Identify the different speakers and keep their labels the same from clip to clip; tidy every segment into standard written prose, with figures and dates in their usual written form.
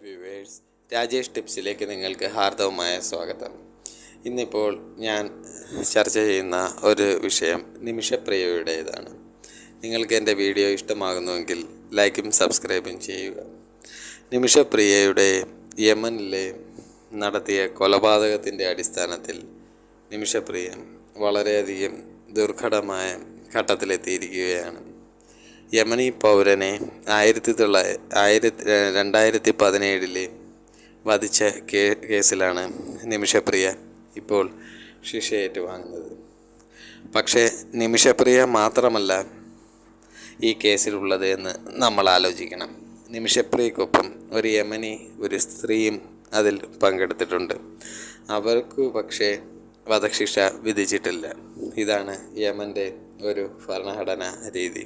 Speaker 1: Viewers, Rajesh ടിപ്സിലേക്ക് നിങ്ങൾക്ക് ഹാർദവമായ സ്വാഗതം. ഇന്നിപ്പോൾ ഞാൻ ചർച്ച ചെയ്യുന്ന ഒരു വിഷയം നിമിഷപ്രിയയുടേതാണ്. നിങ്ങൾക്ക് എൻ്റെ വീഡിയോ ഇഷ്ടമാകുന്നുവെങ്കിൽ ലൈക്കും സബ്സ്ക്രൈബും ചെയ്യുക. നിമിഷപ്രിയയുടെ യമനിലെ നടത്തിയ കൊലപാതകത്തിൻ്റെ അടിസ്ഥാനത്തിൽ നിമിഷപ്രിയ വളരെയധികം ദുർഘടമായ ഘട്ടത്തിലെത്തിയിരിക്കുകയാണ്. യമനി പൗരനെ 2017 വധിച്ച കേസിലാണ് നിമിഷപ്രിയ ഇപ്പോൾ ശിക്ഷ ഏറ്റുവാങ്ങുന്നത്. പക്ഷേ നിമിഷപ്രിയ മാത്രമല്ല ഈ കേസിലുള്ളത് എന്ന് നമ്മൾ ആലോചിക്കണം. നിമിഷപ്രിയക്കൊപ്പം ഒരു യമനി ഒരു സ്ത്രീയും അതിൽ പങ്കെടുത്തിട്ടുണ്ട്. അവർക്ക് പക്ഷേ വധശിക്ഷ വിധിച്ചിട്ടില്ല. ഇതാണ് യമൻ്റെ ഒരു ഭരണഘടനാ രീതി.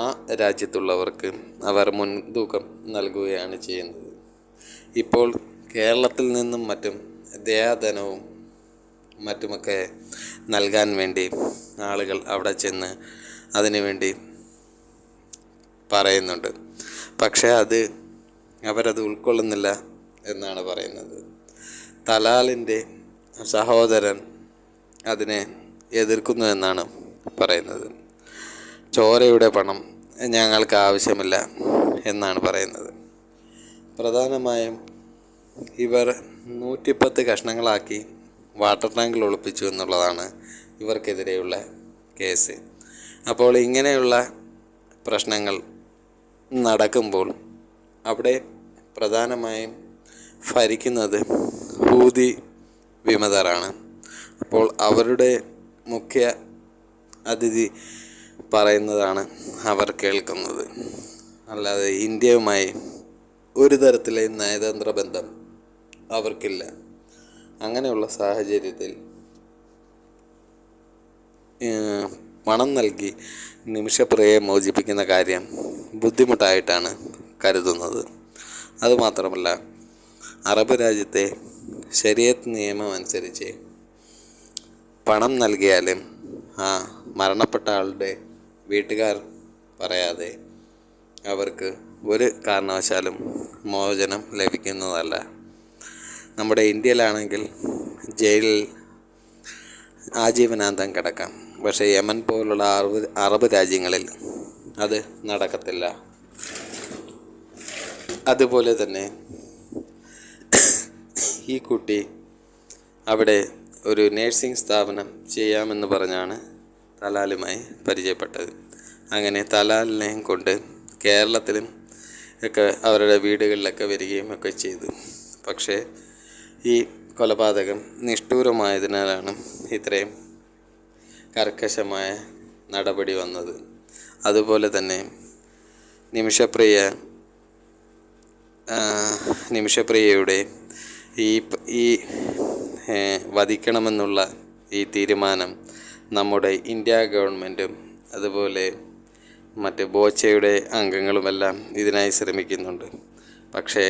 Speaker 1: ആ രാജ്യത്തുള്ളവർക്ക് അവർ മുൻതൂക്കം നൽകുകയാണ് ചെയ്യുന്നത്. ഇപ്പോൾ കേരളത്തിൽ നിന്നും മറ്റും ദയാധനവും മറ്റുമൊക്കെ നൽകാൻ വേണ്ടി ആളുകൾ അവിടെ ചെന്ന് അതിനുവേണ്ടി പറയുന്നുണ്ട്. പക്ഷേ അവരത് ഉൾക്കൊള്ളുന്നില്ല എന്നാണ് പറയുന്നത്. തലാലിൻ്റെ സഹോദരൻ അതിനെ എതിർക്കുന്നു എന്നാണ് പറയുന്നത്. ചോരയുടെ പണം ഞങ്ങൾക്ക് ആവശ്യമില്ല എന്നാണ് പറയുന്നത്. പ്രധാനമായും ഇവർ 110 കഷ്ണങ്ങളാക്കി വാട്ടർ ടാങ്കിൽ ഒളിപ്പിച്ചു എന്നുള്ളതാണ് ഇവർക്കെതിരെയുള്ള കേസ്. അപ്പോൾ ഇങ്ങനെയുള്ള പ്രശ്നങ്ങൾ നടക്കുമ്പോൾ അവിടെ പ്രധാനമായും ഭരിക്കുന്നത് ഹൂതി വിമതരാണ്. അപ്പോൾ അവരുടെ മുഖ്യ അതിഥി പറയുന്നതാണ് അവർ കേൾക്കുന്നത്. അല്ലാതെ ഇന്ത്യയുമായി ഒരു തരത്തിലെ നയതന്ത്ര ബന്ധം അവർക്കില്ല. അങ്ങനെയുള്ള സാഹചര്യത്തിൽ പണം നൽകി നിമിഷപ്രിയയെ മോചിപ്പിക്കുന്ന കാര്യം ബുദ്ധിമുട്ടായിട്ടാണ് കരുതുന്നത്. അതുമാത്രമല്ല, അറബ് രാജ്യത്തെ ശരീഅത്ത് നിയമം അനുസരിച്ച് പണം നൽകിയാലും ആ മരണപ്പെട്ട ആളുടെ വീട്ടുകാർ പറയാതെ അവർക്ക് ഒരു കാരണവശാലും മോചനം ലഭിക്കുന്നതല്ല. നമ്മുടെ ഇന്ത്യയിലാണെങ്കിൽ ജയിലിൽ ആജീവനാന്തം കിടക്കാം. പക്ഷേ യമൻ പോലുള്ള അറബ് രാജ്യങ്ങളിൽ അത് നടക്കത്തില്ല. അതുപോലെ തന്നെ ഈ കുട്ടി അവിടെ ഒരു നേഴ്സിംഗ് സ്ഥാപനം ചെയ്യാമെന്ന് പറഞ്ഞാണ് തലാലുമായി പരിചയപ്പെട്ടത്. അങ്ങനെ തലാലിനെയും കൊണ്ട് കേരളത്തിലും ഒക്കെ അവരുടെ വീടുകളിലൊക്കെ വരികയും ഒക്കെ ചെയ്തു. പക്ഷേ ഈ കൊലപാതകം നിഷ്ഠൂരമായതിനാലാണ് ഇത്രയും കർക്കശമായ നടപടി വന്നത്. അതുപോലെ തന്നെ നിമിഷപ്രിയയുടെ ഈ വധിക്കണമെന്നുള്ള ഈ തീരുമാനം നമ്മുടെ ഇന്ത്യ ഗവൺമെൻറ്റും അതുപോലെ മറ്റ് ബോച്ചയുടെ അംഗങ്ങളുമെല്ലാം ഇതിനായി ശ്രമിക്കുന്നുണ്ട്. പക്ഷേ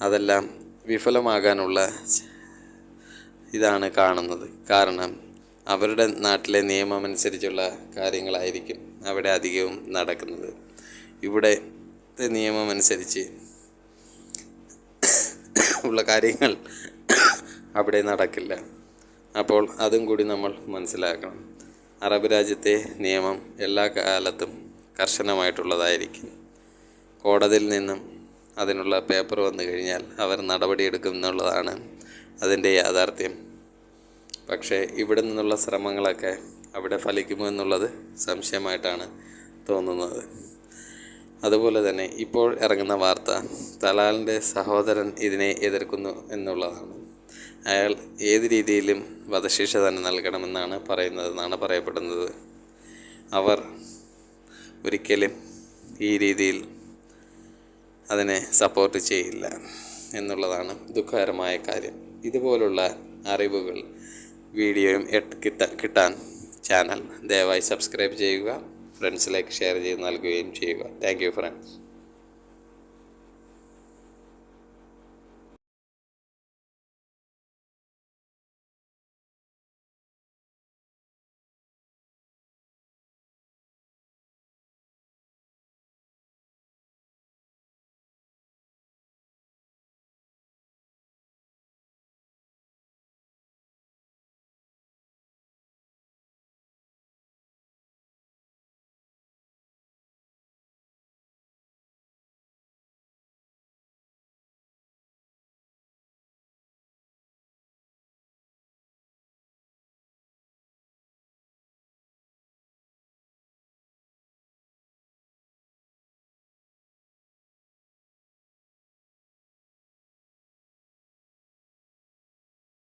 Speaker 1: അതെല്ലാം വിഫലമാകാനുള്ള ഇതാണ് കാണുന്നത്. കാരണം അവരുടെ നാട്ടിലെ നിയമമനുസരിച്ചുള്ള കാര്യങ്ങളായിരിക്കും അവിടെ അധികവും നടക്കുന്നത്. ഇവിടുത്തെ നിയമമനുസരിച്ച് ഉള്ള കാര്യങ്ങൾ അവിടെ നടക്കില്ല. അപ്പോൾ അതും കൂടി നമ്മൾ മനസ്സിലാക്കണം. അറബ് രാജ്യത്തെ നിയമം എല്ലാ കാലത്തും കർശനമായിട്ടുള്ളതായിരിക്കും. കോടതിയിൽ നിന്നും അതിനുള്ള പേപ്പർ വന്നു കഴിഞ്ഞാൽ അവർ നടപടിയെടുക്കും എന്നുള്ളതാണ് അതിൻ്റെ യാഥാർത്ഥ്യം. പക്ഷേ ഇവിടെ നിന്നുള്ള ശ്രമങ്ങളൊക്കെ അവിടെ ഫലിക്കുമോ എന്നുള്ളത് സംശയമായിട്ടാണ് തോന്നുന്നത്. അതുപോലെ തന്നെ ഇപ്പോൾ ഇറങ്ങുന്ന വാർത്ത തലാലിൻ്റെ സഹോദരൻ ഇതിനെ എതിർക്കുന്നു എന്നുള്ളതാണ്. അയാൾ ഏത് രീതിയിലും വധശിക്ഷ തന്നെ നൽകണമെന്നാണ് പറയപ്പെടുന്നത്. അവർ ഒരിക്കലും ഈ രീതിയിൽ അതിനെ സപ്പോർട്ട് ചെയ്യില്ല എന്നുള്ളതാണ് ദുഃഖകരമായ കാര്യം. ഇതുപോലുള്ള അറിവുകൾ വീഡിയോയും കിട്ടാൻ ചാനൽ ദയവായി സബ്സ്ക്രൈബ് ചെയ്യുക. ഫ്രണ്ട്സിലേക്ക് ഷെയർ ചെയ്ത് നൽകുകയും ചെയ്യുക. Thank you friends.